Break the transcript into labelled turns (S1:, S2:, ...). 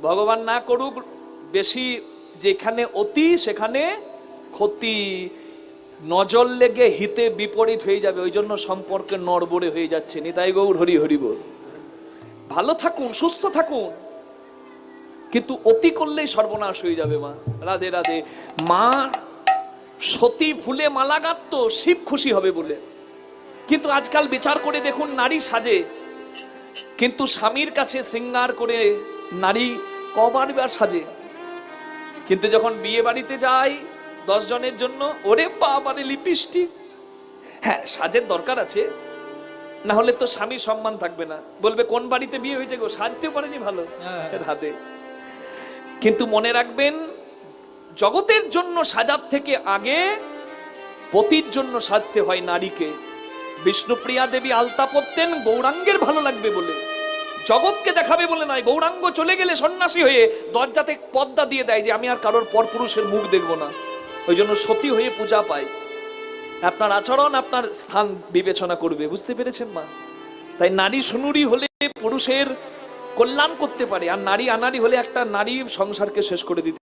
S1: ভগবান না করুক, বেশি যেখানে অতি সেখানে ক্ষতি, নজর লেগে হিতে বিপরীত হয়ে যাবে। ওই জন্য সম্পর্কে নড়বড়ে হয়ে যাচ্ছে। নিতাই গৌর হরি হরি বল। ভালো থাকুন, সুস্থ থাকুন, কিন্তু অতি করলেই সর্বনাশ হয়ে যাবে। মা রাধে রাধে। মা সতী ফুলে মালা গাঁথতো শিব খুশি হবে বলে, কিন্তু আজকাল বিচার করে দেখুন নারী সাজে, কিন্তু স্বামীর কাছে শৃঙ্গার করে নারী কবার সাজে, কিন্তু যখন বিয়ে বাড়িতে যায় 10 জনের জন্য, ওরে বাবারে লিপস্টিক। হ্যাঁ সাজের দরকার আছে, না হলে তো স্বামী সম্মান থাকবে না, বলবে কোন বাড়িতে বিয়ে হয়েছে গো, সাজতে পারেনি ভালো রাধে। কিন্তু মনে রাখবেন, জগতের জন্য সাজার থেকে আগে পতির জন্য সাজতে হয় নারীকে। বিষ্ণুপ্রিয়া দেবী আলতা পরতেন গৌরাঙ্গের ভালো লাগবে বলে, জগৎকে দেখাবে বলে নয়। গৌরাঙ্গ চলে গেলে সন্ন্যাসী হয়ে দরজাতে পর্দা দিয়ে দেয় যে আমি আর কারোর পরপুরুষের মুখ দেখবো না, ওই জন্য সতী হয়ে পূজা পায়। আপনার আচরণ আপনার স্থান বিবেচনা করবে, বুঝতে পেরেছেন মা? তাই নারী সুনুরি হলে পুরুষের কল্যাণ করতে পারে, আর নারী আনারি হলে একটা নারী সংসারকে শেষ করে দিতে